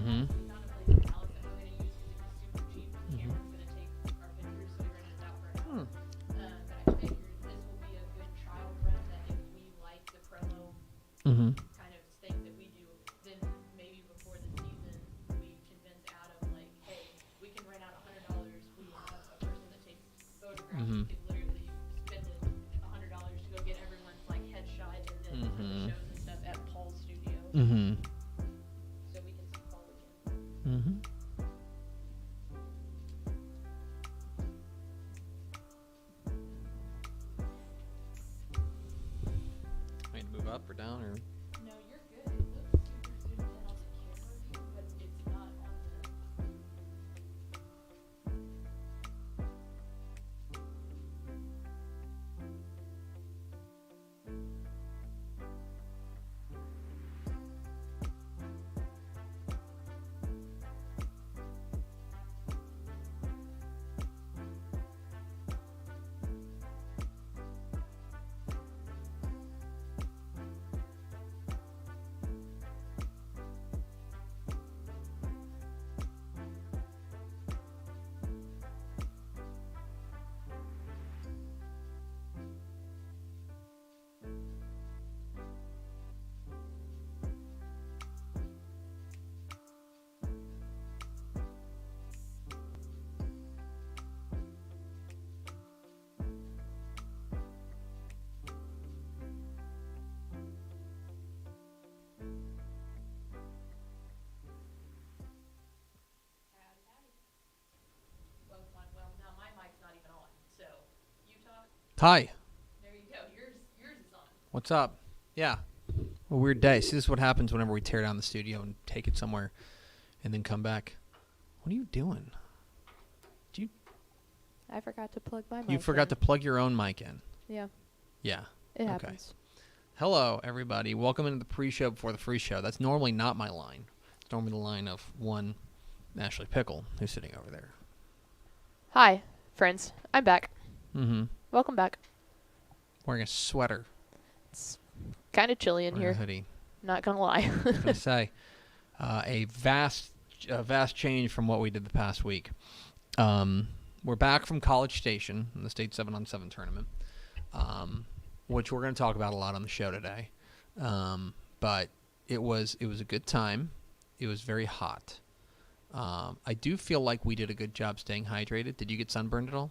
Mm-hmm. We found a place in Dallas that we're going to use because it was super cheap. The camera was going to take our pictures, so we rented it out for an hour. But I figured this will be a good trial run that if we like the promo Mm-hmm. kind of thing that we do, then maybe before the season we convince Adam, like, hey, we can rent out $100. We have a person that takes photographs. Mhm. We could literally spend $100 to go get everyone's like headshot and then for the shows and stuff at Paul's studio, Mm-hmm. so we can see Paul again. Mm-hmm. I need to move up or down or. No, you're good. It looks super zoomed in on the camera view, but it's not on the. Well, now my mic's not even on, so you talk. Hi. There you go. Yours is on. What's up? Yeah. A weird day. See, this is what happens whenever we tear down the studio and take it somewhere and then come back. What are you doing? I forgot to plug my mic You forgot in. to plug your own mic in. Yeah, Yeah. it Okay. happens. Hello, everybody. Welcome into the pre-show before the free show. That's normally not my line. It's normally the line of one Ashley Pickle, who's sitting over there. Hi, friends. I'm back. Mm-hmm. Welcome back. Wearing a sweater. It's kind of chilly in Wearing a here. hoodie. Not gonna lie. I was going to say, a vast change from what we did the past week. We're back from College Station in the State 7-on-7 tournament, which we're going to talk about a lot on the show today. But it was a good time. It was very hot. I do feel like we did a good job staying hydrated. Did you get sunburned at all?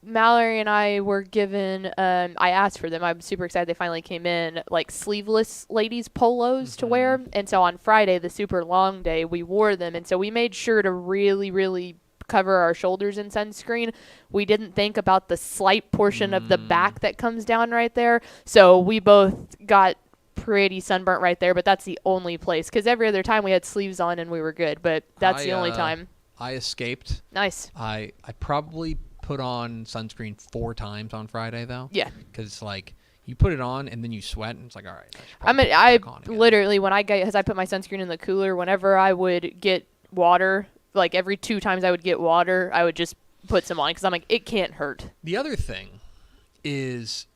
Mallory and I were given, I asked for them. I'm super excited they finally came in, like sleeveless ladies polos to wear. And so on Friday, the super long day, we wore them. And so we made sure to really, really cover our shoulders in sunscreen. We didn't think about the slight portion of the back that comes down right there. So we both got pretty sunburnt right there, but that's the only place. Because every other time we had sleeves on and we were good. But that's the only time. I escaped. Nice. I probably put on sunscreen 4 times on Friday, though. Yeah. Because, like, you put it on and then you sweat, and it's like, all right. I literally, when I put my sunscreen in the cooler, whenever I would get water, like every 2 times I would get water, I would just put some on because I'm like, it can't hurt. The other thing is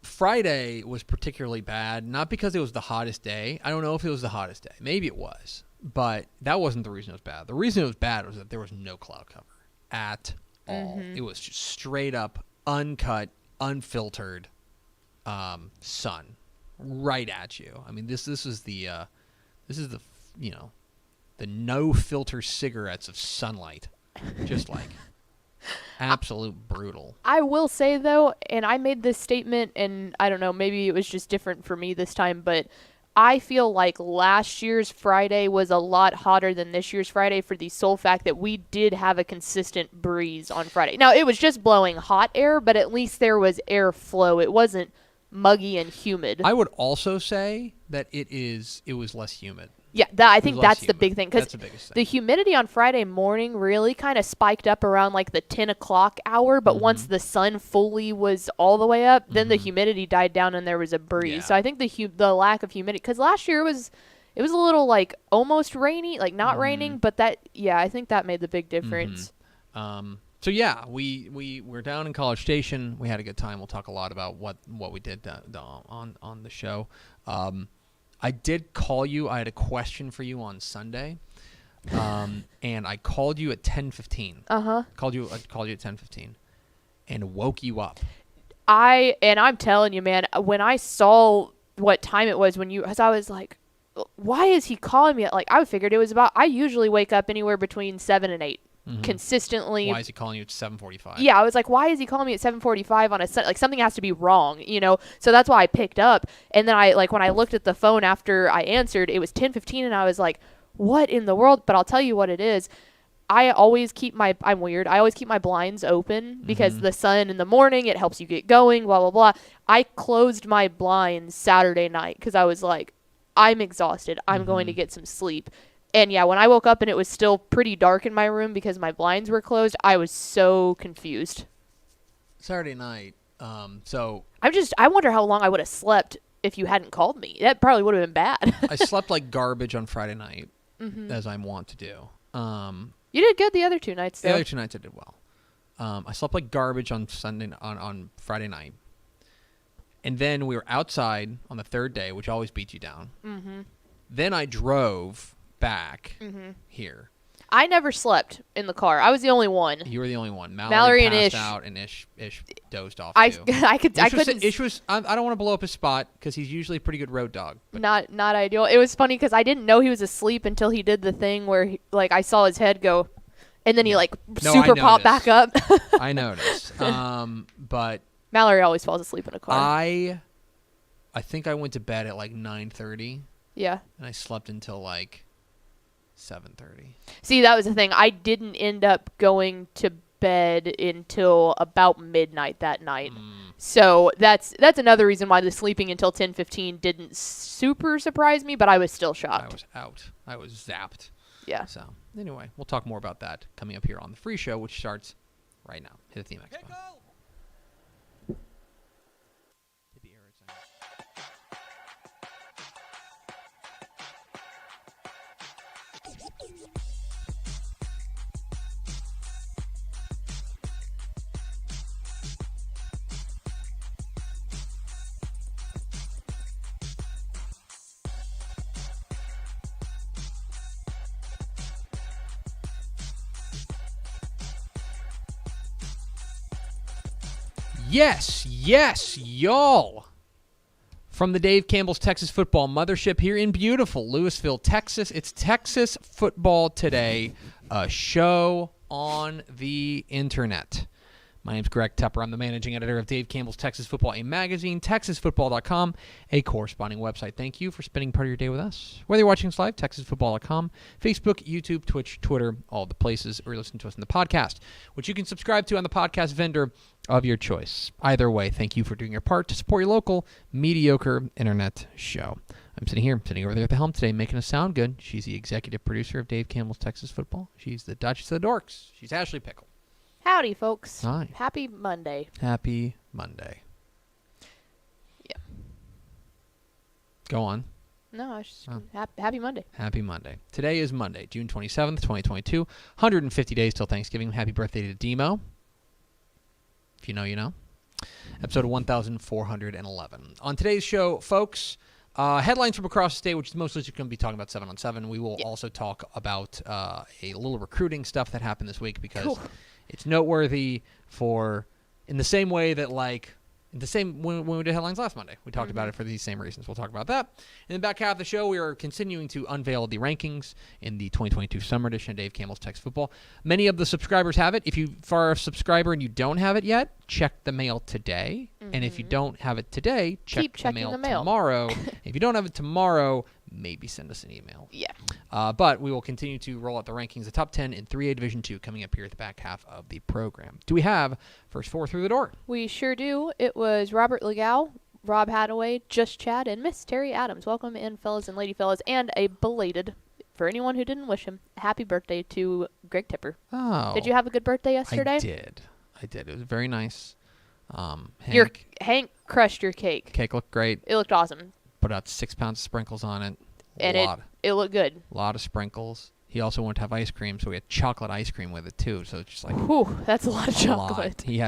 Friday was particularly bad, not because it was the hottest day. I don't know if it was the hottest day. Maybe it was. But that wasn't the reason it was bad. The reason it was bad was that there was no cloud cover at all. It was just straight up, uncut, unfiltered sun right at you. I mean, this is the the no filter cigarettes of sunlight, just like absolute brutal. I will say though, and I made this statement, and I don't know, maybe it was just different for me this time, but I feel like last year's Friday was a lot hotter than this year's Friday for the sole fact that we did have a consistent breeze on Friday. Now, it was just blowing hot air, but at least there was airflow. It wasn't muggy and humid. I would also say that it was less humid. Yeah, I think that's the big thing. Because the humidity on Friday morning really kind of spiked up around like the 10 o'clock hour. But once the sun fully was all the way up, then the humidity died down and there was a breeze. Yeah. So I think the lack of humidity, because last year it was a little like almost rainy, like not raining. But I think that made the big difference. So yeah, we're down in College Station. We had a good time. We'll talk a lot about what we did on the show. I did call you. I had a question for you on Sunday, and I called you at 10:15. Uh-huh. I called you at 10:15, and woke you up. I'm telling you, man, when I saw what time it was as I was like, why is he calling me? Like, I figured it was I usually wake up anywhere between 7 and 8 consistently. Why is he calling you at 7:45? Yeah, I was like, why is he calling me at 7:45 on a Sunday? Like, something has to be wrong, So that's why I picked up. And then when I looked at the phone after I answered, it was 10:15, and I was like, what in the world? But I'll tell you what it is. I'm weird. I always keep my blinds open because the sun in the morning, it helps you get going, blah, blah, blah. I closed my blinds Saturday night because I was like, I'm exhausted. I'm going to get some sleep. And yeah, when I woke up and it was still pretty dark in my room because my blinds were closed, I was so confused. Saturday night. So I wonder how long I would have slept if you hadn't called me. That probably would have been bad. I slept like garbage on Friday night, as I want to do. You did good the other 2 nights, though. The other 2 nights I did well. I slept like garbage on Friday night. And then we were outside on the 3rd day, which always beats you down. Then I drove back here. I never slept in the car. I was the only one. You were the only one. Mallory and passed Ish out, and Ish dozed off I too. I couldn't. Ish was. I don't want to blow up his spot because he's usually a pretty good road dog. But Not ideal. It was funny because I didn't know he was asleep until he did the thing where I saw his head go, and then he super popped back up. I noticed. But Mallory always falls asleep in a car. I think I went to bed at like 9:30. Yeah. And I slept until like 7:30. See, that was the thing. I didn't end up going to bed until about midnight that night. So that's another reason why the sleeping until 10:15 didn't super surprise me, but I was still shocked. I was out. I was zapped. Yeah. So anyway, we'll talk more about that coming up here on the free show, which starts right now. Hit the theme expo. Yes, y'all. From the Dave Campbell's Texas Football Mothership here in beautiful Lewisville, Texas. It's Texas Football Today, a show on the internet. My name's Greg Tepper. I'm the managing editor of Dave Campbell's Texas Football, a magazine, texasfootball.com, a corresponding website. Thank you for spending part of your day with us. Whether you're watching us live, texasfootball.com, Facebook, YouTube, Twitch, Twitter, all the places, or you're listening to us in the podcast, which you can subscribe to on the podcast vendor of your choice. Either way, thank you for doing your part to support your local, mediocre internet show. I'm sitting over there at the helm today, making us sound good. She's the executive producer of Dave Campbell's Texas Football. She's the Duchess of the Dorks. She's Ashley Pickle. Howdy, folks. Hi. Happy Monday. Happy Monday. Yeah. Go on. No, I just happy Monday. Happy Monday. Today is Monday, June 27th, 2022. 150 days till Thanksgiving. Happy birthday to Demo. If you know, you know. Episode 1411. On today's show, folks, headlines from across the state, which is mostly going to be talking about 7-on-7. We will also talk about a little recruiting stuff that happened this week because it's noteworthy in the same way that when we did headlines last Monday. We talked about it for these same reasons. We'll talk about that. In the back half of the show, we are continuing to unveil the rankings in the 2022 Summer Edition of Dave Campbell's Texas Football. Many of the subscribers have it. If you are a subscriber and you don't have it yet, check the mail today. And if you don't have it today, check the mail tomorrow. If you don't have it tomorrow, maybe send us an email. Yeah. But we will continue to roll out the rankings, the top 10 in 3A Division II coming up here at the back half of the program. Do we have first four through the door? We sure do. It was Robert Legal, Rob Hadaway, Just Chad, and Miss Terry Adams. Welcome in, fellas and lady fellas, and a belated, for anyone who didn't wish him, happy birthday to Greg Tipper. Oh. Did you have a good birthday yesterday? I did. It was very nice. Hank crushed your cake. Cake looked great. It looked awesome. Put out 6 pounds of sprinkles on it. And it looked good. A lot of sprinkles. He also wanted to have ice cream, so we had chocolate ice cream with it too. So it's just like, whew, that's a lot of chocolate. He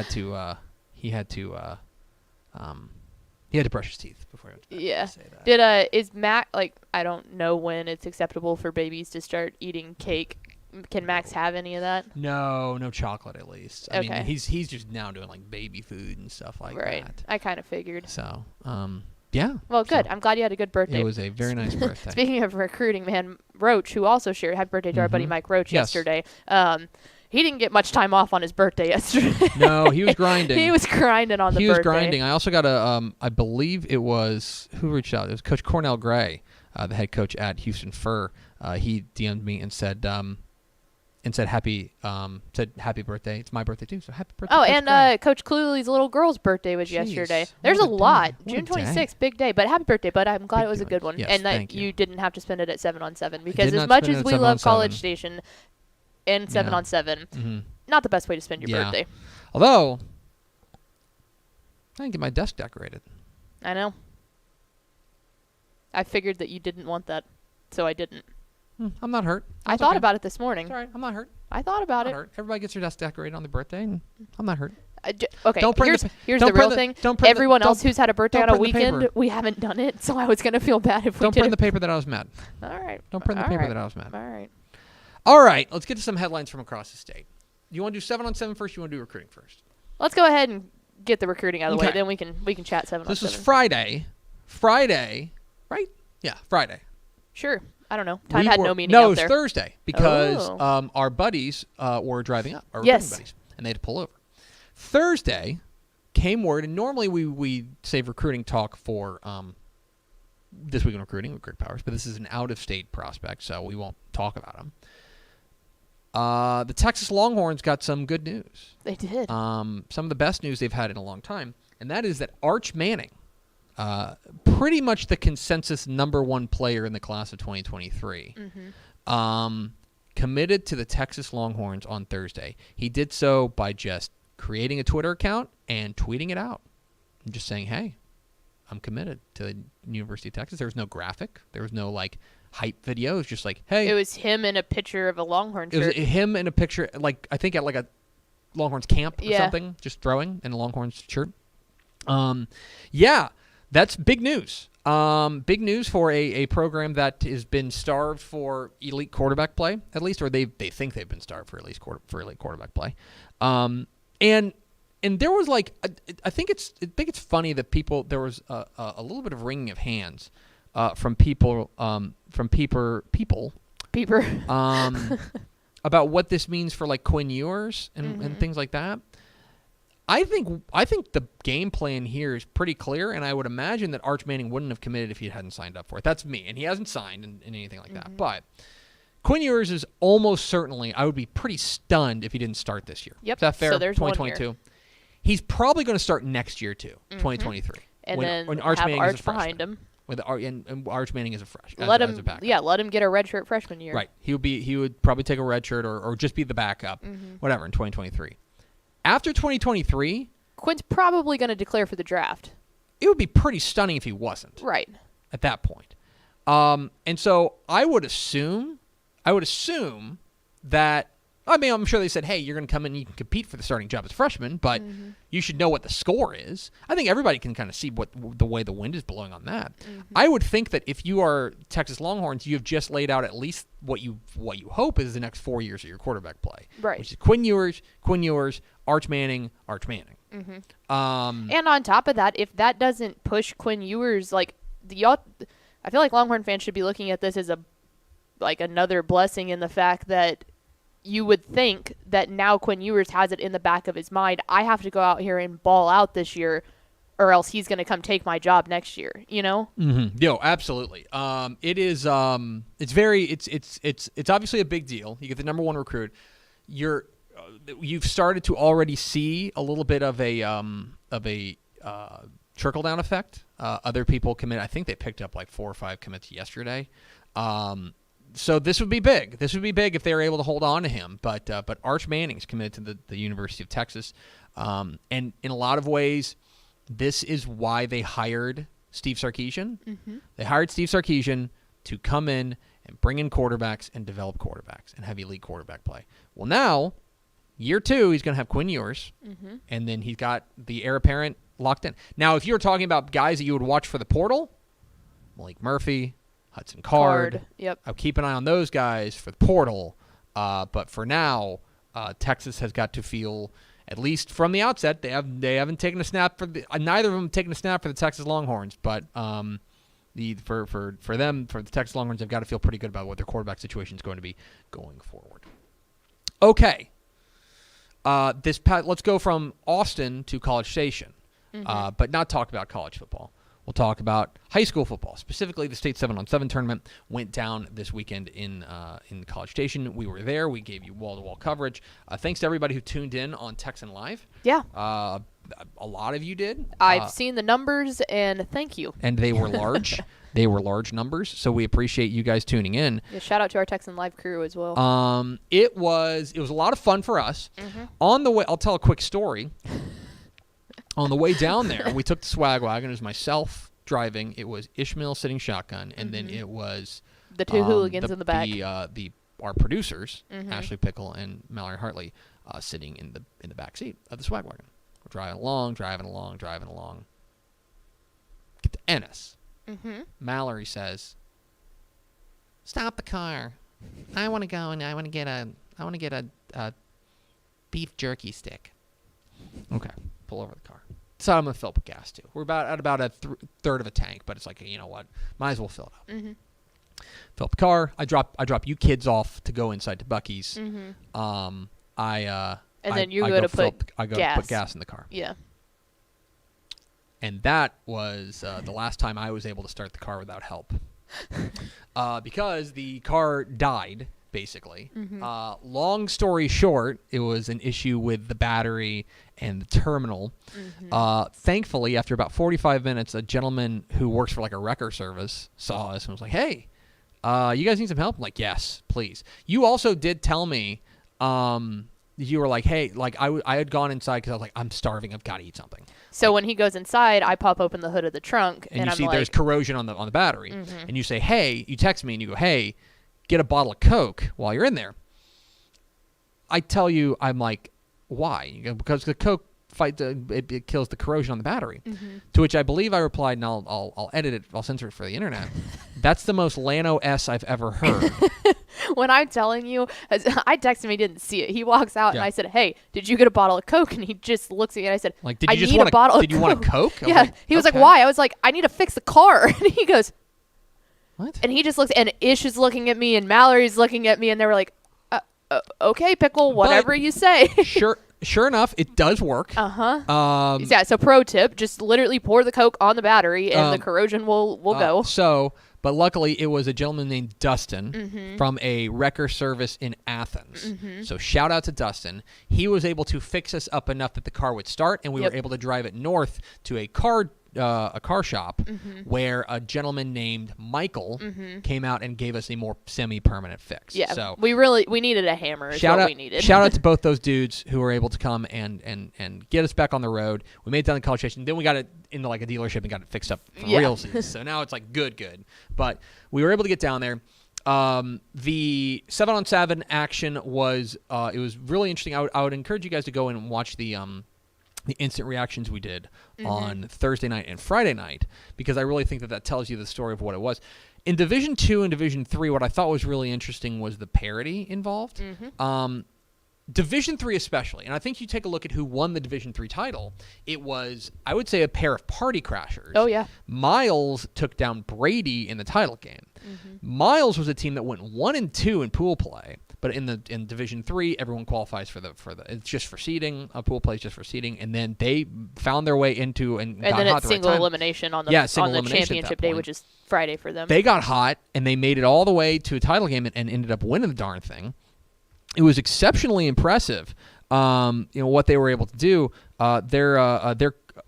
He had to brush his teeth before he went to bed. Yeah. Say that. Is Mac, like, I don't know when it's acceptable for babies to start eating cake. Can Max have any of that? No chocolate at least. I Okay. mean, he's just now doing like baby food and stuff like Right. that. I kind of figured. So, yeah. Well, good. So I'm glad you had a good birthday. it was a very nice birthday. Speaking of recruiting, man, Roach, who also shared happy birthday to our buddy Mhm. Mike Roach Yes. yesterday. He didn't get much time off on his birthday yesterday. No, he was grinding. He was grinding on the He birthday. was grinding. I also got I believe it was, who reached out? It was Coach Cornell Gray, the head coach at Houston Fur. He DM'd me and said happy birthday. It's my birthday too, so happy birthday. Oh, Coach and Gray. Coach Cluley's little girl's birthday was Jeez, yesterday. what There's a a lot. day. What a June day. 26th, big day. But happy birthday, bud. I'm glad Big it was a day. good one. Yes, and that thank you. didn't have to spend it at 7-on-7. Because did as not much spend it as at we 7 love on 7. College Station and 7-on-7, Mhm. not the best way to spend your Yeah. birthday. Although, I didn't get my desk decorated. I know. I figured that you didn't want that, so I didn't. I'm not hurt. I It's thought okay. about it this morning. It's all right. I'm not hurt. I thought about I'm it. not hurt. Everybody gets their desk decorated on their birthday, and I'm not hurt. Okay, Don't print here's the- here's don't the real print the- thing. don't print the- Everyone don't- else who's had a birthday don't on a print the paper. weekend, we haven't done it, so I was going to feel bad if we Don't did print the it. paper that I was mad. All right. Don't print the All paper right. that I was mad. All right. All right, let's get to some headlines from across the state. You want to do 7-on-7 first? You want to do recruiting first? Let's go ahead and get the recruiting out of the way. Okay. Then we can chat 7-on-7. This was Friday. Friday, right? Yeah, Friday. Sure. I don't know. Time We had were- no meaning No, out it was there. Thursday because Oh. our buddies were driving up, our Yes. recruiting buddies, and they had to pull over. Thursday came word, and normally we save recruiting talk for This Week in Recruiting with Greg Powers, but this is an out-of-state prospect, so we won't talk about him. The Texas Longhorns got some good news. They did. Some of the best news they've had in a long time, and that is that Arch Manning, pretty much the consensus #1 player in the class of 2023, committed to the Texas Longhorns on Thursday. He did so by just creating a Twitter account and tweeting it out, and just saying, "Hey, I'm committed to the University of Texas." There was no graphic. There was no like hype video. It was just like, "Hey." It was him in a picture of a Longhorn It was shirt. him in a picture, like I think at like a Longhorns camp or Yeah. something, just throwing in a Longhorns shirt. Yeah, that's big news. Big news for a program that has been starved for elite quarterback play, at least, or they think they've been starved for elite quarterback play. And there was like I think it's funny that there was a little bit of wringing of hands from people Peeper. about what this means for like Quinn Ewers and things like that. I think the game plan here is pretty clear, and I would imagine that Arch Manning wouldn't have committed if he hadn't signed up for it. That's me, and he hasn't signed in anything like that. But Quinn Ewers is almost certainly, I would be pretty stunned if he didn't start this year. Yep. Is that fair? So there's 2022. He's probably going to start next year too, 2023. And when then Arch have Manning is a Arch freshman. behind him. And Arch Manning is a fresh. Let as a him, backup. let him get a redshirt freshman year. Right. He would probably take a red shirt or just be the backup, whatever, in 2023. After 2023, Quinn's probably going to declare for the draft. it would be pretty stunning if he wasn't Right. at that point. And so I would assume that, I mean, I'm sure they said, hey, you're going to come in and you can compete for the starting job as a freshman, but you should know what the score is. I think everybody can kind of see what the way the wind is blowing on that. I would think that if you are Texas Longhorns, you have just laid out at least what you hope is the next 4 years of your quarterback play. Right. Which is Quinn Ewers, Arch Manning. And on top of that, if that doesn't push Quinn Ewers, I feel like Longhorn fans should be looking at this as another blessing in the fact that you would think that now Quinn Ewers has it in the back of his mind. I have to go out here and ball out this year, or else he's going to come take my job next year. You know? Mm-hmm. Yo, absolutely. It is. It's obviously a big deal. You get the #1 recruit. You've started to already see a little bit of a trickle down effect. Other people commit. I think they picked up like 4 or 5 commits yesterday. So this would be big. This would be big if they were able to hold on to him. But Arch Manning's committed to the University of Texas, and in a lot of ways, this is why they hired Steve Sarkisian. They hired Steve Sarkisian to come in and bring in quarterbacks and develop quarterbacks and have elite quarterback play. Well, now, year 2, he's going to have Quinn Ewers, and then he's got the heir apparent locked in. Now, if you're talking about guys that you would watch for the portal, Malik Murphy, Hudson Card. Yep. I'll keep an eye on those guys for the portal. But for now, Texas has got to feel, at least from the outset, they haven't taken a snap for neither of them taken a snap for the Texas Longhorns. But for the Texas Longhorns, they've got to feel pretty good about what their quarterback situation is going to be going forward. Okay. Let's go from Austin to College Station, but not talk about college football. We'll talk about high school football, specifically the state 7-on-7 tournament went down this weekend in College Station. We were there. We gave you wall-to-wall coverage. Thanks to everybody who tuned in on Texan Live. Yeah. A lot of you did. I've seen the numbers, and thank you. And they were large. They were large numbers, so we appreciate you guys tuning in. Yeah, shout out to our Texan Live crew as well. It was a lot of fun for us. On the way, I'll tell a quick story. On the way down there, we took the swag wagon. It was myself driving. It was Ishmael sitting shotgun, and then it was the two hooligans in the back. Our producers, Ashley Pickle and Mallory Hartley, sitting in the back seat of the swag wagon. We're driving along. Get to Ennis. Mallory says, "Stop the car. I want to go and I want to get a beef jerky stick." Okay, pull over the car. So I'm gonna fill up with gas too. We're at about a third of a tank, but it's like, you know what? Might as well fill it up. Fill up the car. I drop you kids off to go inside to Buc-ee's. And then you go to put gas in the car. Yeah. And that was the last time I was able to start the car without help. Because the car died, basically. Long story short, it was an issue with the battery and the terminal. Thankfully, after about 45 minutes, a gentleman who works for like a wrecker service saw us and was like, "Hey, you guys need some help?" I'm like, "Yes, please." You also did tell me you were like, "Hey," like I had gone inside because I was like, "I'm starving. I've got to eat something." So when he goes inside, I pop open the hood of the trunk, and you I'm see like, there's corrosion on the battery, and you say, "Hey," you text me and you go, "Hey, get a bottle of Coke while you're in there." I tell you, I'm like, "Why?" You go, "Because the Coke it kills the corrosion on the battery." To which I believe I replied, and I'll edit it, I'll censor it for the internet. "That's the most Lano-S I've ever heard." When I'm telling you, I texted him, he didn't see it. He walks out and I said, "Hey, did you get a bottle of Coke?" And he just looks at me and I said, like, "Did you just need want a bottle of Did you want a Coke?" Yeah. Like, he was like, "Why?" I was like, "I need to fix the car." And he goes, "What?" And he just looks, and Ish is looking at me and Mallory's looking at me, and they were like, "Okay, Pickle, whatever you say." Sure enough, it does work. Yeah, so pro tip, just literally pour the Coke on the battery and the corrosion will go. But luckily, it was a gentleman named Dustin from a wrecker service in Athens. So shout out to Dustin. He was able to fix us up enough that the car would start, and we were able to drive it north to a car shop where a gentleman named Michael came out and gave us a more semi-permanent fix. Yeah, so we needed a hammer is what we needed. Shout out to both those dudes who were able to come and get us back on the road. We made it down to College Station. Then we got it into like a dealership and got it fixed up for realsies. So now it's like good. But we were able to get down there. The 7-on-7 action was it was really interesting. I would encourage you guys to go and watch the instant reactions we did on Thursday night and Friday night, because I really think that tells you the story of what it was. In Division 2 and Division 3, what I thought was really interesting was the parity involved. Division 3 especially, and I think you take a look at who won the Division 3 title, it was, I would say, a pair of party crashers. Oh, yeah. Miles took down Brady in the title game. Miles was a team that went 1-2 in pool play, but in Division 3, everyone qualifies for the it's just for seeding. Pool play is just for seeding, and then they found their way into and got then hot it's the right single time. elimination on the championship day, which is Friday for them. They got hot, and they made it all the way to a title game and ended up winning the darn thing. It was exceptionally impressive, what they were able to do.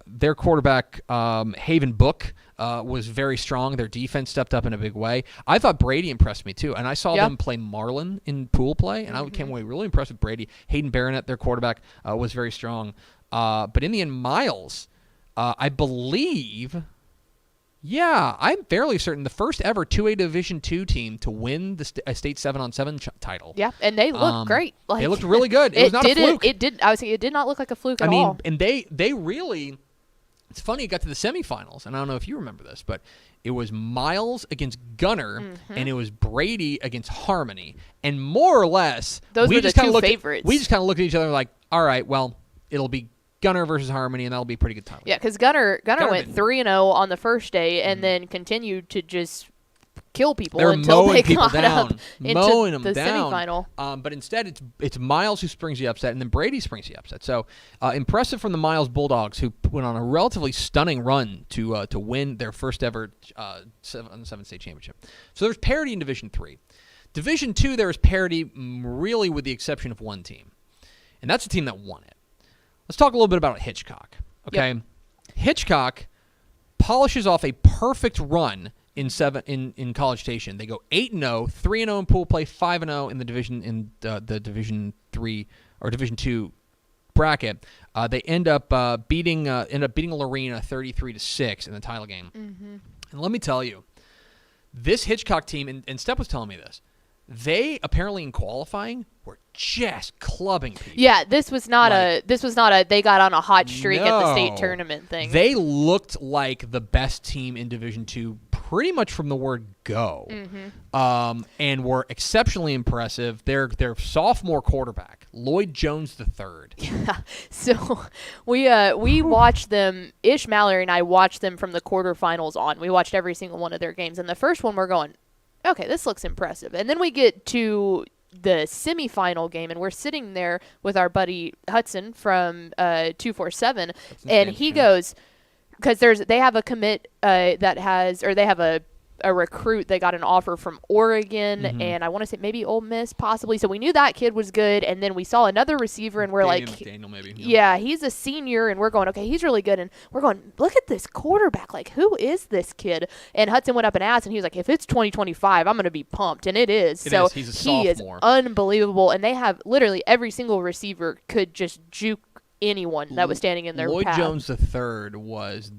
Their quarterback, Haven Book, was very strong. Their defense stepped up in a big way. I thought Brady impressed me too, and I saw them play Marlin in pool play, and I came away really impressed with Brady. Hayden Barnett, their quarterback, was very strong. But in the end, Miles, I believe... Yeah, I'm fairly certain the first ever 2A Division II team to win the state 7-on-7 title. Yeah, and they looked great. Like, they looked really good. It was not a fluke. It did not look like a fluke at all. And they really It's funny, it got to the semifinals, and I don't know if you remember this, but it was Miles against Gunner, and it was Brady against Harmony. And more or less, those we were the just kinda two looked favorites. we just kind of looked at each other like, all right, well, it'll be Gunner versus Harmony, and that'll be a pretty good title. Yeah, because Gunner went didn't. 3-0 on the first day, and then continued to just kill people They were until mowing they people got down, up into mowing them the down. semifinal. But instead, it's Miles who springs the upset, and then Brady springs the upset. So impressive from the Miles Bulldogs, who went on a relatively stunning run to win their first ever 7-state championship. So there's parity in Division 3. Division 2, there is parity really with the exception of one team, and that's the team that won it. Let's talk a little bit about Hitchcock. Okay, Yep. Hitchcock polishes off a perfect run in College Station. They go 8-0, 3-0 in pool play, 5-0 in the Division 3 or Division 2 bracket. They end up beating Lorena 33-6 in the title game. And let me tell you, this Hitchcock team, and Steph was telling me this, they apparently in qualifying were just clubbing people. Yeah, this was not a they got on a hot streak at the state No. tournament thing. They looked like the best team in Division 2 pretty much from the word go, and were exceptionally impressive. Their sophomore quarterback, Lloyd Jones III. So we watched them. Ish Mallory and I watched them from the quarterfinals on. We watched every single one of their games. And the first one, we're going, okay, this looks impressive. And then we get to the semifinal game, and we're sitting there with our buddy Hudson from 247, and he goes, because they have a commit they have a recruit that got an offer from Oregon, and I want to say maybe Ole Miss possibly. So we knew that kid was good, and then we saw another receiver, and we're Daniel maybe. yeah, he's a senior, and we're going, okay, he's really good, and we're going, look at this quarterback, like, who is this kid? And Hudson went up and asked, and he was like, if it's 2025, I'm going to be pumped, and it is. It so is. He's a he is sophomore. unbelievable, and they have literally every single receiver could just juke anyone that was standing in their Lloyd path. Jones III was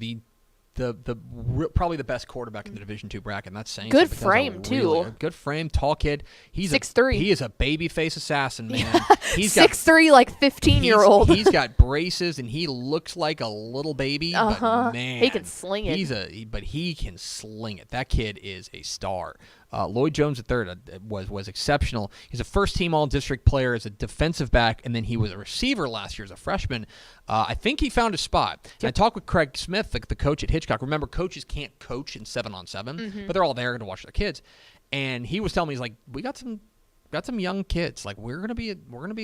probably the best quarterback in the Division 2 bracket, and that's saying Good something, 'cause frame, too. Good frame, tall kid. He's 6'3". He is a baby-face assassin, man. He's 6'3", like 15-year-old. He's got braces, and he looks like a little baby, but man, He can sling it. But he can sling it. That kid is a star. Lloyd Jones III was exceptional. He's a first-team All-District player as a defensive back, and then he was a receiver last year as a freshman. I think he found a spot. And I talked with Craig Smith, the coach at Hitchcock. Remember, coaches can't coach in 7-on-7, but they're all there to watch their kids. And he was telling me, he's like, we got some young kids. Like, we're gonna be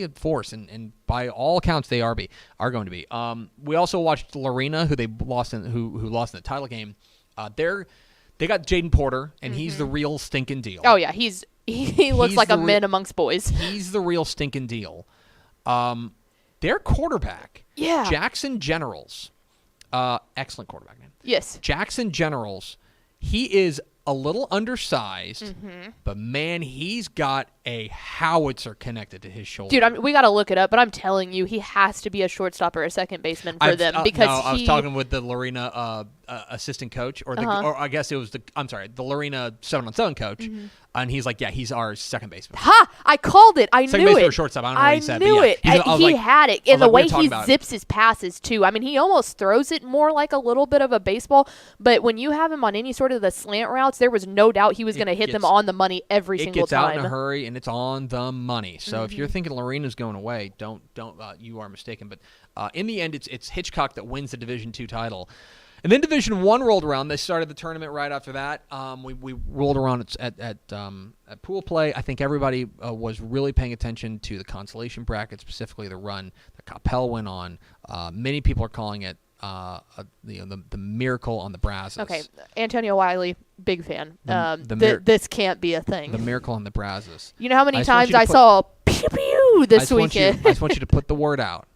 a force, and by all accounts, they are going to be. We also watched Lorena, who lost in the title game. They got Jaden Porter, and he's the real stinking deal. Oh, yeah, he looks like a man amongst boys. He's the real stinking deal. Their quarterback, Yeah. Jackson Generals, excellent quarterback name. Yes. Jackson Generals, he is a little undersized, but man, he's got a howitzer connected to his shoulder. Dude, we got to look it up, but I'm telling you, he has to be a shortstop or a second baseman for them because I was talking with the Lorena assistant coach, or or I guess it was the Lorena 7-on-7 coach, and he's like, yeah, he's our second baseman. Ha! I called it. I Second knew baseman it. or shortstop. I don't know what he said. knew but yeah. it. I was He like, had it, I was and the like, way we're talking he about it. zips his passes too. I mean, he almost throws it more like a little bit of a baseball. But when you have him on any sort of the slant routes, there was no doubt he was going to hit them on the money every It single gets time. out in a hurry, and it's on the money. So if you're thinking Lorena's going away, don't you are mistaken. But in the end, it's Hitchcock that wins the Division 2 title. And then Division 1 rolled around. They started the tournament right after that. We rolled around at pool play. I think everybody was really paying attention to the consolation bracket, specifically the run that Capel went on. Many people are calling it the miracle on the Brazos. Okay, Antonio Wiley, big fan. The This can't be a thing. The miracle on the Brazos. You know how many I just want times you to I saw pew pew this weekend? I just want you to put the word out.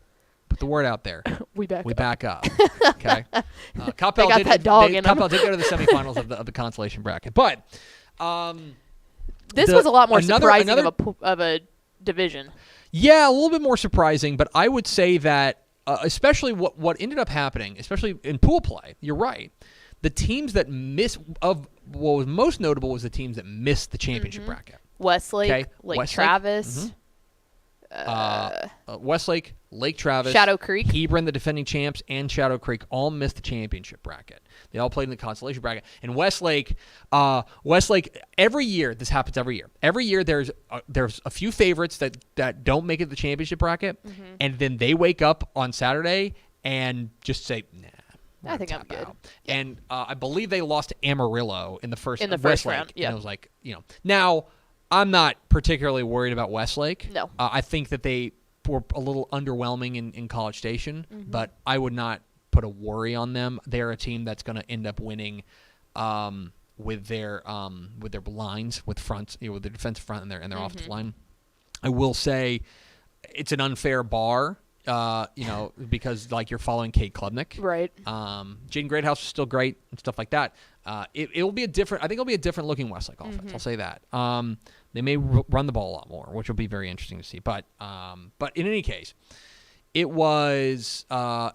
Put the word out there. We back up. Okay. Capel They got that dog in 'em. Capel did go to the semifinals of the consolation bracket, but This was a lot more surprising another- of a division. yeah, a little bit more surprising. But I would say that especially what ended up happening, especially in pool play, you're right. The teams that what was most notable was the teams that missed the championship bracket. Westlake, Okay, Lake Westlake, Travis. Westlake, Lake Travis, Shadow Creek. Hebron, the defending champs, and Shadow Creek all missed the championship bracket. They all played in the consolation bracket. And Westlake, every year, this happens every year. Every year there's a few favorites that don't make it to the championship bracket, and then they wake up on Saturday and just say, nah. I think I'm good. Yeah. And I believe they lost to Amarillo in the first round. Yeah. And it was like, Now, I'm not particularly worried about Westlake. No. I think that they were a little underwhelming in College Station, but I would not put a worry on them. They're a team that's going to end up winning with their lines, with fronts, with their defensive front and their offensive line. I will say it's an unfair bar. Because like you're following Kate Klubnik. Right. Jaden Greathouse is still great and stuff like that. It will be a different. I think it'll be a different looking Westlake offense. I'll say that. They may run the ball a lot more, which will be very interesting to see. But in any case, it was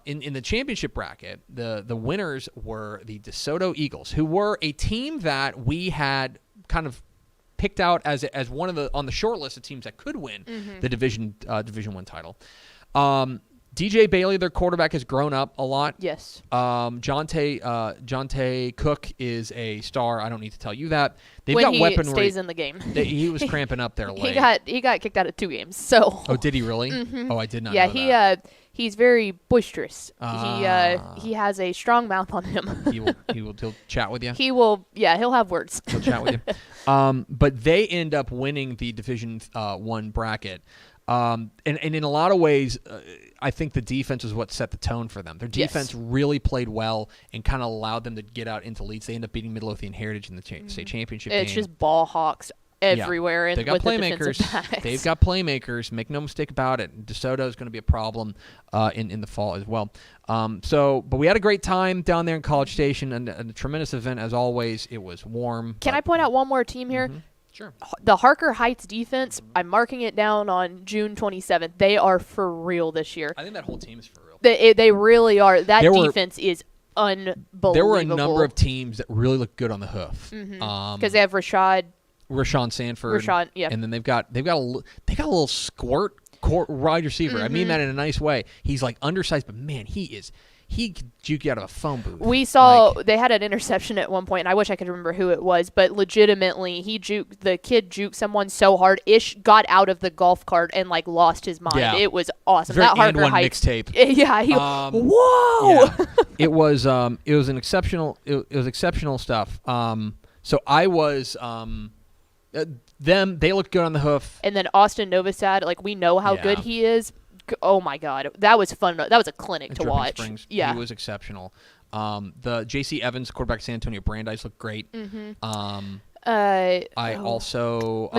in the championship bracket. The winners were the DeSoto Eagles, who were a team that we had kind of picked out as one of the on the short list of teams that could win the Division 1 title. DJ Bailey, their quarterback, has grown up a lot. Yes. Jonte Cook is a star. I don't need to tell you that. They've when got he weaponry. stays in the game. He was cramping up their leg. He got kicked out of 2 games. So. Oh, did he really? Oh, I did not. Yeah, know that. he's very boisterous. He has a strong mouth on him. He'll chat with you. He will. Yeah, he'll have words. He'll chat with you. But they end up winning the Division 1 bracket. And in a lot of ways, I think the defense is what set the tone for them. Their defense really played well and kind of allowed them to get out into leads. They end up beating Midlothian Heritage in the state championship game. It's just ball hawks everywhere. They got with playmakers. The defensive backs. They've got playmakers. Make no mistake about it. DeSoto is going to be a problem in the fall as well. But we had a great time down there in College Station, and a tremendous event as always. It was warm. Can I point out one more team here? Sure. The Harker Heights defense, I'm marking it down on June 27th. They are for real this year. I think that whole team is for real. They really are. That defense is unbelievable. There were a number of teams that really looked good on the hoof. Because they have Rashawn Sanford. And then they've got a little squirt wide receiver. I mean that in a nice way. He's like undersized, but man, he could juke you out of a phone booth. We saw they had an interception at one point, and I wish I could remember who it was, but legitimately, the kid juked someone so hard, got out of the golf cart and like lost his mind. Yeah. It was awesome. Very that Harker and one Heights mixtape. Yeah. Whoa. Yeah. It was an exceptional. It was exceptional stuff. So I was them. They looked good on the hoof. And then Austin Novosad, like we know how good he is. Oh my God, that was fun. That was a clinic to watch. Springs, yeah, he was exceptional. The J.C. Evans quarterback, San Antonio Brandeis, looked great. Also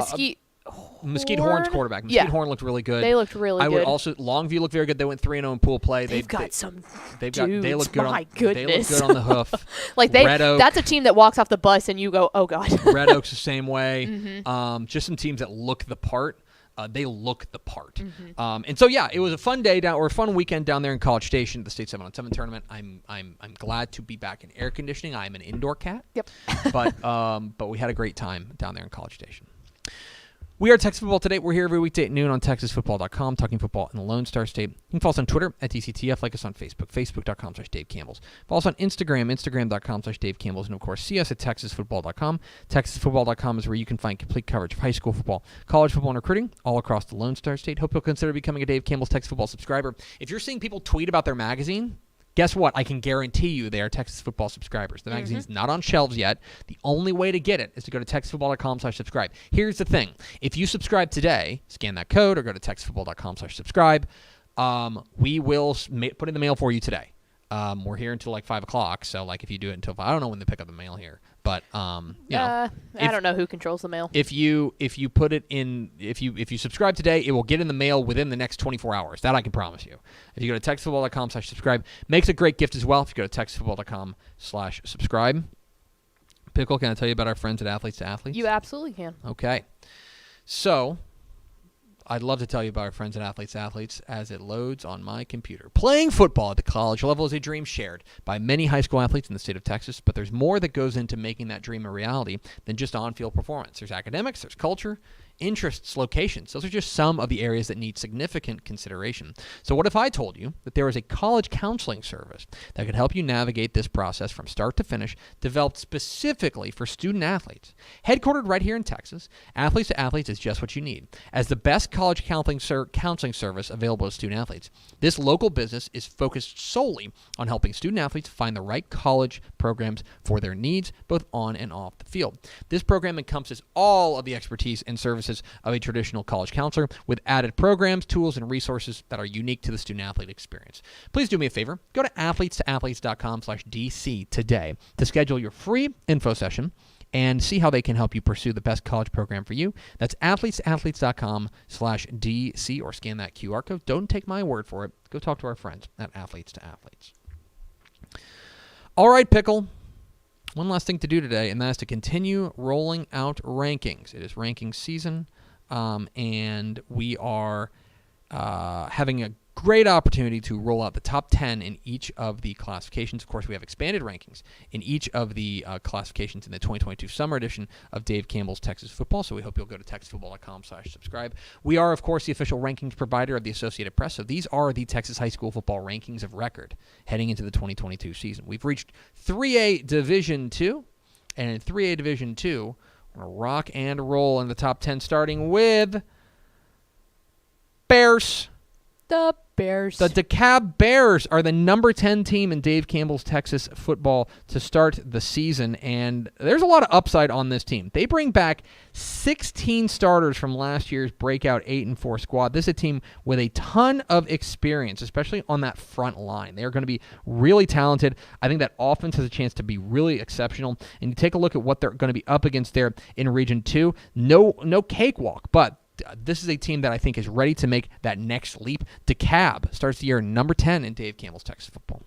Mesquite Horn's quarterback. Mesquite Horn looked really good. They looked really good. I would also Longview looked very good. They went 3-0 in pool play. They've got some. They look good. My goodness. They look good on the hoof. Like that's a team that walks off the bus and you go, oh God. Red Oak's the same way. Just some teams that look the part. They look the part. And so it was a fun day a fun weekend down there in College Station at the State 7-on-7 tournament. I'm glad to be back in air conditioning. I'm an indoor cat. Yep. But we had a great time down there in College Station. We are Texas Football Today. We're here every weekday at noon on TexasFootball.com, talking football in the Lone Star State. You can follow us on Twitter at DCTF, like us on Facebook, Facebook.com/Dave Campbell's. Follow us on Instagram, Instagram.com/Dave Campbell's, and of course, see us at TexasFootball.com. TexasFootball.com is where you can find complete coverage of high school football, college football, and recruiting all across the Lone Star State. Hope you'll consider becoming a Dave Campbell's Texas Football subscriber. If you're seeing people tweet about their magazine, guess what? I can guarantee you they are Texas Football subscribers. The magazine's not on shelves yet. The only way to get it is to go to TexasFootball.com/subscribe. Here's the thing. If you subscribe today, scan that code or go to TexasFootball.com/subscribe. We will put in the mail for you today. We're here until like 5 o'clock. So like if you do it until 5, I don't know when they pick up the mail here. But I don't know who controls the mail. If you put it in, if you subscribe today, it will get in the mail within the next 24 hours. That I can promise you. If you go to TexasFootball.com/subscribe, makes a great gift as well. If you go to TexasFootball.com/subscribe. Pickle, can I tell you about our friends at Athletes to Athletes? You absolutely can. Okay. So I'd love to tell you about our friends at Athletes as it loads on my computer. Playing football at the college level is a dream shared by many high school athletes in the state of Texas, but there's more that goes into making that dream a reality than just on-field performance. There's academics, there's culture, interests, locations. Those are just some of the areas that need significant consideration. So what if I told you that there is a college counseling service that could help you navigate this process from start to finish, developed specifically for student athletes? Headquartered right here in Texas, Athletes to Athletes is just what you need. As the best college counseling service available to student athletes, this local business is focused solely on helping student athletes find the right college programs for their needs, both on and off the field. This program encompasses all of the expertise and services of a traditional college counselor with added programs, tools, and resources that are unique to the student-athlete experience. Please do me a favor. Go to athletetoathletes.com/DC today to schedule your free info session and see how they can help you pursue the best college program for you. That's athletetoathletes.com/DC, or scan that QR code. Don't take my word for it. Go talk to our friends at Athletes to Athletes. All right, Pickle. One last thing to do today, and that is to continue rolling out rankings. It is ranking season, and we are having a great opportunity to roll out the top 10 in each of the classifications. Of course, we have expanded rankings in each of the classifications in the 2022 summer edition of Dave Campbell's Texas Football, so we hope you'll go to texasfootball.com/subscribe. We are, of course, the official rankings provider of the Associated Press, so these are the Texas high school football rankings of record heading into the 2022 season. We've reached 3A Division II, and in 3A Division II, we're going to rock and roll in the top 10, starting with Bears. The Bears. The DeKalb Bears are the number 10 team in Dave Campbell's Texas Football to start the season, and there's a lot of upside on this team. They bring back 16 starters from last year's breakout 8-4 squad. This is a team with a ton of experience, especially on that front line. They are going to be really talented. I think that offense has a chance to be really exceptional, and you take a look at what they're going to be up against there in Region 2. No cakewalk, but this is a team that I think is ready to make that next leap. DeKalb starts the year number 10 in Dave Campbell's Texas Football.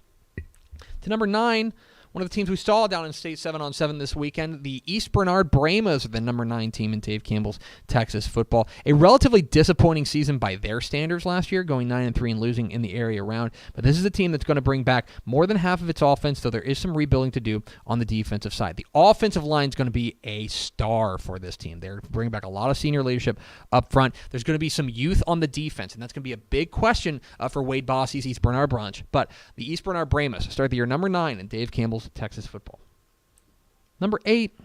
To number 9, one of the teams we saw down in State 7-on-7 this weekend, the East Bernard Brahmas are the number 9 team in Dave Campbell's Texas Football. A relatively disappointing season by their standards last year, going 9-3 and losing in the area around. But this is a team that's going to bring back more than half of its offense, though there is some rebuilding to do on the defensive side. The offensive line is going to be a star for this team. They're bringing back a lot of senior leadership up front. There's going to be some youth on the defense, and that's going to be a big question for Wade Bossie's East Bernard branch. But the East Bernard Brahmas start the year number 9 in Dave Campbell's Texas Football. Number 8,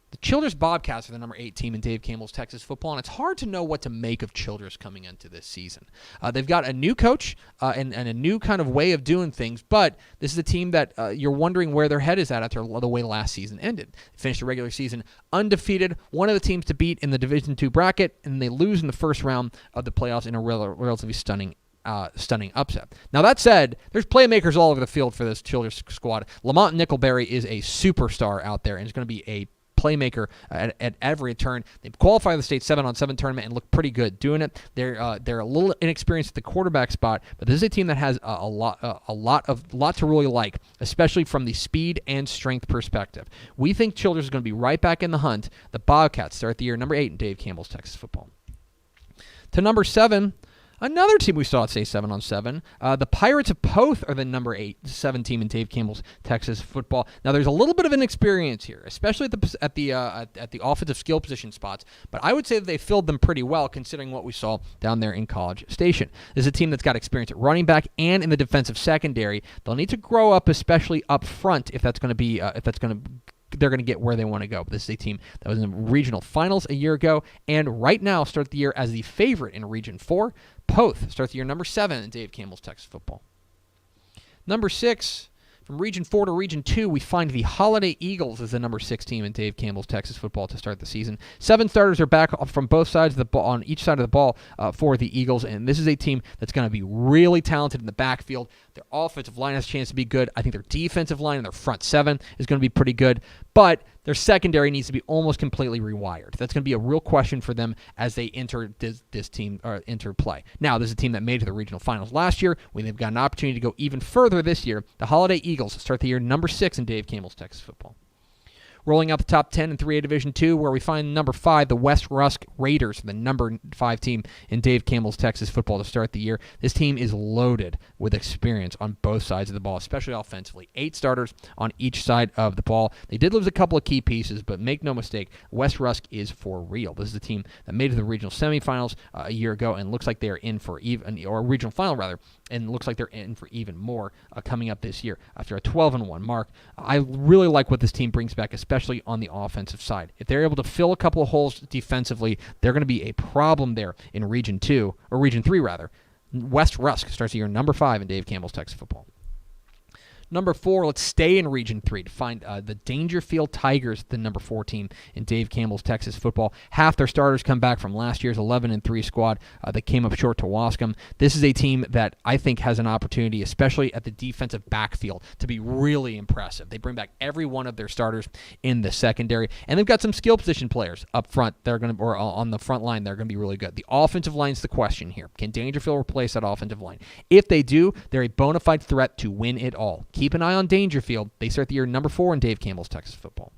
the Childress Bobcats are the number 8 team in Dave Campbell's Texas Football, and it's hard to know what to make of Childress coming into this season. They've got a new coach and a new kind of way of doing things, but this is a team that you're wondering where their head is at after the way last season ended. They finished the regular season undefeated, one of the teams to beat in the Division II bracket, and they lose in the first round of the playoffs in a relatively stunning upset. Now, that said, there's playmakers all over the field for this Childress squad. Lamont Nickelberry is a superstar out there and is going to be a playmaker at every turn. They qualify for the state 7-on-7 tournament and look pretty good doing it. They're a little inexperienced at the quarterback spot, but this is a team that has a lot to really like, especially from the speed and strength perspective. We think Childress is going to be right back in the hunt. The Bobcats start the year number 8 in Dave Campbell's Texas Football. To number 7, another team we saw at State 7-on-7, the Pirates of Poth are the number 7 team in Dave Campbell's Texas Football. Now, there's a little bit of an experience here, especially at the offensive skill position spots, but I would say that they filled them pretty well considering what we saw down there in College Station. This is a team that's got experience at running back and in the defensive secondary. They'll need to grow up, especially up front, if they're going to get where they want to go. This is a team that was in the regional finals a year ago, and right now start the year as the favorite in Region 4. Poth starts the year number 7 in Dave Campbell's Texas Football. Number 6, from Region 4 to Region 2, we find the Holiday Eagles as the number 6 team in Dave Campbell's Texas Football to start the season. 7 starters are back from both sides of the ball, on each side of the ball for the Eagles, and this is a team that's going to be really talented in the backfield. Their offensive line has a chance to be good. I think their defensive line and their front 7 is going to be pretty good, but their secondary needs to be almost completely rewired. That's going to be a real question for them as they enter this team or enter play. Now, this is a team that made it to the regional finals last year. When they've got an opportunity to go even further this year, the Holiday Eagles start the year number 6 in Dave Campbell's Texas Football. Rolling out the top 10 in 3A Division 2, where we find number 5, the West Rusk Raiders, the number 5 team in Dave Campbell's Texas football to start the year. This team is loaded with experience on both sides of the ball, especially offensively. 8 starters on each side of the ball. They did lose a couple of key pieces, but make no mistake, West Rusk is for real. This is a team that made it to the regional semifinals a year ago and looks like they are in for even, or regional final rather, and looks like they're in for even more coming up this year after a 12-1 mark. I really like what this team brings back, especially on the offensive side. If they're able to fill a couple of holes defensively, they're going to be a problem there in Region 2, or Region 3 rather. West Rusk starts the year number 5 in Dave Campbell's Texas football. Number 4, let's stay in Region 3 to find the Dangerfield Tigers, the number 4 team in Dave Campbell's Texas football. Half their starters come back from last year's 11-3 squad that came up short to Wascom. This is a team that I think has an opportunity, especially at the defensive backfield, to be really impressive. They bring back every one of their starters in the secondary, and they've got some skill position players up front. They're going to, or on the front line, they're going to be really good. The offensive line's the question here. Can Dangerfield replace that offensive line? If they do, they're a bona fide threat to win it all. Keep an eye on Dangerfield. They start the year number 4 in Dave Campbell's Texas football.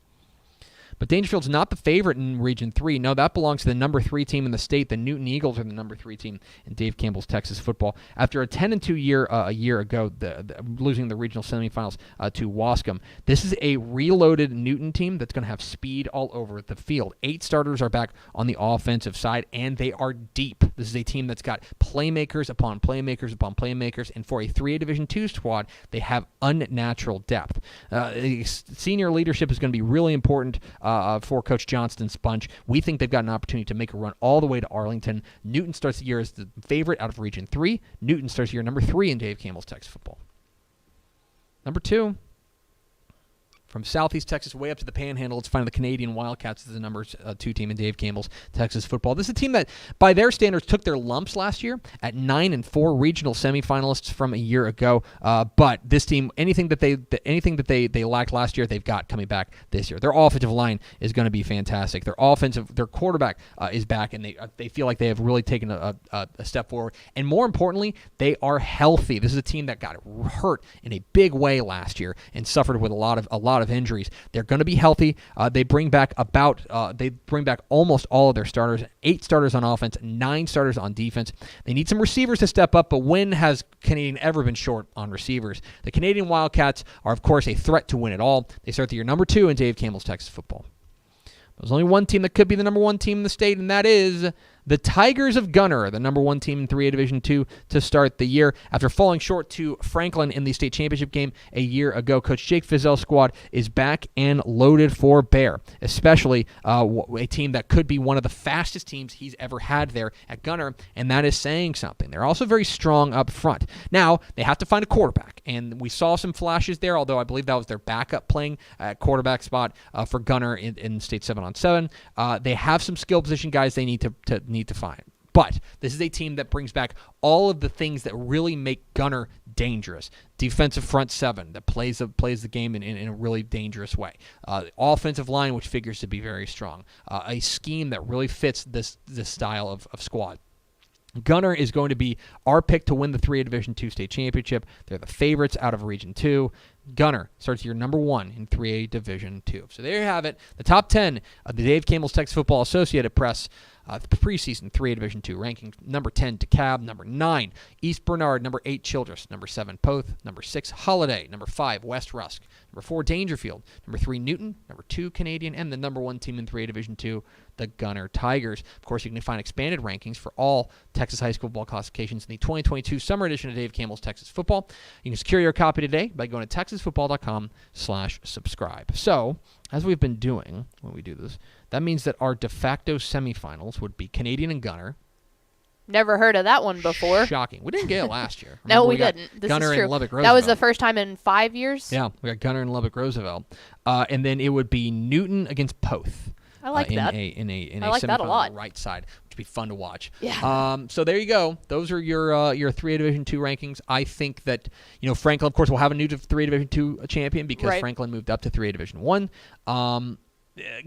But Dangerfield's not the favorite in Region 3. No, that belongs to the number 3 team in the state. The Newton Eagles are the number 3 team in Dave Campbell's Texas football. After a 10-2 year a year ago, losing the regional semifinals to Wascom, this is a reloaded Newton team that's going to have speed all over the field. 8 starters are back on the offensive side, and they are deep. This is a team that's got playmakers upon playmakers upon playmakers, and for a 3A Division 2 squad, they have unnatural depth. Senior leadership is going to be really important for Coach Johnston's bunch. We think they've got an opportunity to make a run all the way to Arlington. Newton starts the year as the favorite out of Region 3. Newton starts the year number 3 in Dave Campbell's Texas football. Number 2. From Southeast Texas way up to the Panhandle, let's find the Canadian Wildcats as the number 2 team in Dave Campbell's Texas football. This is a team that, by their standards, took their lumps last year at 9-4 regional semifinalists from a year ago. But this team, anything that they lacked last year, they've got coming back this year. Their offensive line is going to be fantastic. Their quarterback is back, and they feel like they have really taken a step forward. And more importantly, they are healthy. This is a team that got hurt in a big way last year and suffered with a lot of injuries. They're going to be healthy. They bring back almost all of their starters. 8 starters on offense, 9 starters on defense. They need some receivers to step up, but when has Canadian ever been short on receivers? The Canadian Wildcats are, of course, a threat to win it all. They start the year number 2 in Dave Campbell's Texas football. There's only one team that could be the number 1 team in the state, and that is the Tigers of Gunner, the number 1 team in 3A Division 2 to start the year. After falling short to Franklin in the state championship game a year ago, Coach Jake Fizel's squad is back and loaded for bear, especially a team that could be one of the fastest teams he's ever had there at Gunner, and that is saying something. They're also very strong up front. Now, they have to find a quarterback, and we saw some flashes there, although I believe that was their backup playing at quarterback spot for Gunner in state 7-on-7. They have some skill position guys they need to find. But this is a team that brings back all of the things that really make Gunner dangerous. Defensive front 7 that plays the game in a really dangerous way. Offensive line, which figures to be very strong. A scheme that really fits this style of squad. Gunner is going to be our pick to win the 3A Division 2 state championship. They're the favorites out of Region 2. Gunner starts year number 1 in 3A Division 2. So there you have it. The top 10 of the Dave Campbell's Texas Football Associated Press preseason 3A Division 2 ranking. Number 10, DeKalb. Number 9, East Bernard. Number 8, Childress. Number 7, Poth. Number 6, Holiday. Number 5, West Rusk. Number 4, Dangerfield. Number 3, Newton. Number 2, Canadian. And the number 1 team in 3A Division 2, the Gunner Tigers. Of course, you can find expanded rankings for all Texas high school football classifications in the 2022 summer edition of Dave Campbell's Texas Football. You can secure your copy today by going to texasfootball.com/subscribe. So, as we've been doing when we do this, that means that our de facto semifinals would be Canadian and Gunner. Never heard of that one before. Shocking. We didn't get it last year. No, we didn't. This Gunner is true. and Lubbock Roosevelt. That was the first time in 5 years. Yeah, we got Gunner and Lubbock Roosevelt. And then it would be Newton against Poth. I like that. In a I like that a semifinal lot. on the right side, which would be fun to watch. Yeah. So there you go. Those are your 3A Division 2 rankings. I think that Franklin, of course, will have a new 3A Division 2 champion because Right. Franklin moved up to 3A Division 1.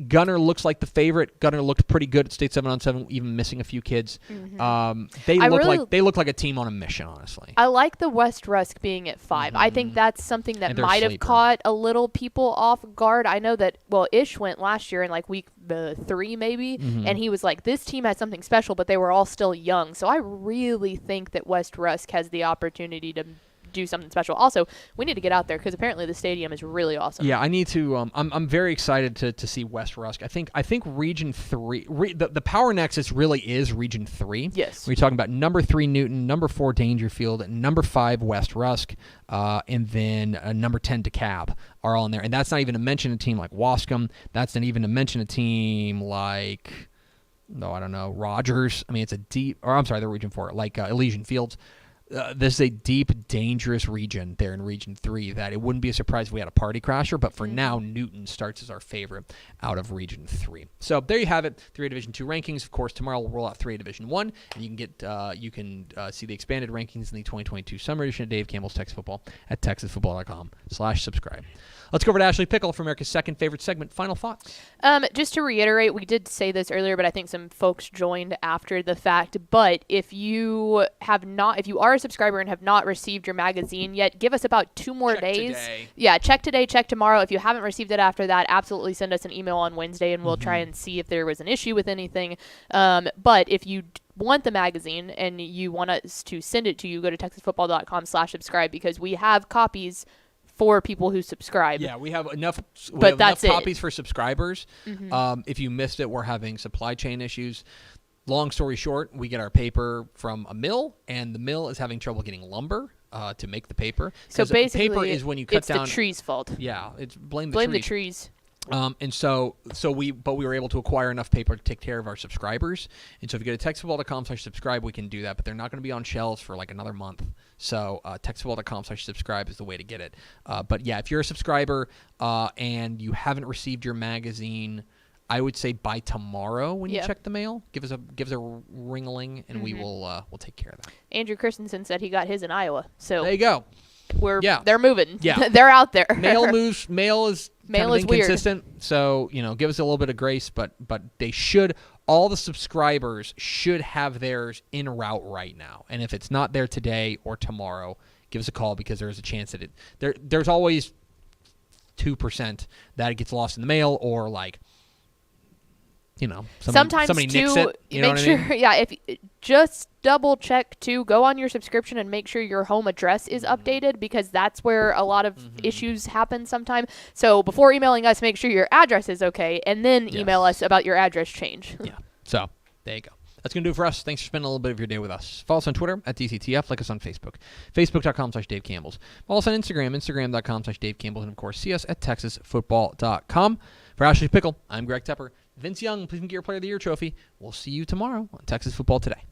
Gunner looks like the favorite. Gunner looked pretty good at State 7-on-7, even missing a few kids. They look like a team on a mission, honestly. I like the West Rusk being at 5. I think that's something that And they're might have sleeper. caught a little people off guard. I know that, Ish went last year in like week 3 maybe, and he was like, this team has something special, but they were all still young. So I really think that West Rusk has the opportunity to do something special. Also, we need to get out there because apparently the stadium is really awesome. Yeah, I need to. I'm very excited to see West Rusk. I think Region 3, the power nexus really is Region 3. Yes. We're talking about number 3 Newton, number 4 Dangerfield, number 5 West Rusk, and then number 10 DeKalb are all in there. And that's not even to mention a team like Wascom. That's not even to mention a team like, I don't know, Rogers. I mean, it's a deep, or I'm sorry, they're Region 4, like Elysian Fields. This is a deep, dangerous region there in Region 3 that it wouldn't be a surprise if we had a party crasher, but for now, Newton starts as our favorite out of Region 3. So there you have it, 3A Division 2 rankings. Of course, tomorrow we'll roll out 3A Division 1, and you can see the expanded rankings in the 2022 Summer Edition of Dave Campbell's Texas Football at texasfootball.com/subscribe. Let's go over to Ashley Pickle for America's second favorite segment. Final thoughts. Just to reiterate, we did say this earlier, but I think some folks joined after the fact. But if you are a subscriber and have not received your magazine yet, give us about 2 more days. Today. Yeah, check today, check tomorrow. If you haven't received it after that, absolutely send us an email on Wednesday, and we'll try and see if there was an issue with anything. But if you want the magazine and you want us to send it to you, go to texasfootball.com/subscribe because we have copies for people who subscribe. Yeah, we have enough. That's it. Copies for subscribers. If you missed it, we're having supply chain issues. Long story short, we get our paper from a mill, and the mill is having trouble getting lumber to make the paper. So 'Cause basically, paper is when you cut it's down. the tree's fault. Yeah, it's blame The trees. And so we were able to acquire enough paper to take care of our subscribers. And so if you go to texasfootball.com/subscribe, we can do that. But they're not going to be on shelves for like another month. So texasfootball.com/subscribe is the way to get it. But yeah, if you're a subscriber and you haven't received your magazine, I would say by tomorrow when you check the mail, give us a ring-a-ling, and we'll take care of that. Andrew Christensen said he got his in Iowa. So there you go. They're moving. Yeah. They're out there. Mail moves. Mail is kind of is weird. inconsistent. So, give us a little bit of grace, but they should, all the subscribers should have theirs en route right now. And if it's not there today or tomorrow, give us a call because there's a chance that there's always 2% that it gets lost in the mail or like, sometimes somebody too, nicks it. You know make what sure, I mean? yeah, if just double check too, go on your subscription and make sure your home address is updated because that's where a lot of issues happen sometimes. So before emailing us, make sure your address is okay, and then email us about your address change. Yeah. So there you go. That's going to do it for us. Thanks for spending a little bit of your day with us. Follow us on Twitter at DCTF. Like us on Facebook. Facebook.com/Dave Campbell's. Follow us on Instagram. Instagram.com/Dave Campbell's. And, of course, see us at TexasFootball.com. For Ashley Pickle, I'm Greg Tepper. Vince Young, please get your Player of the Year trophy. We'll see you tomorrow on Texas Football Today.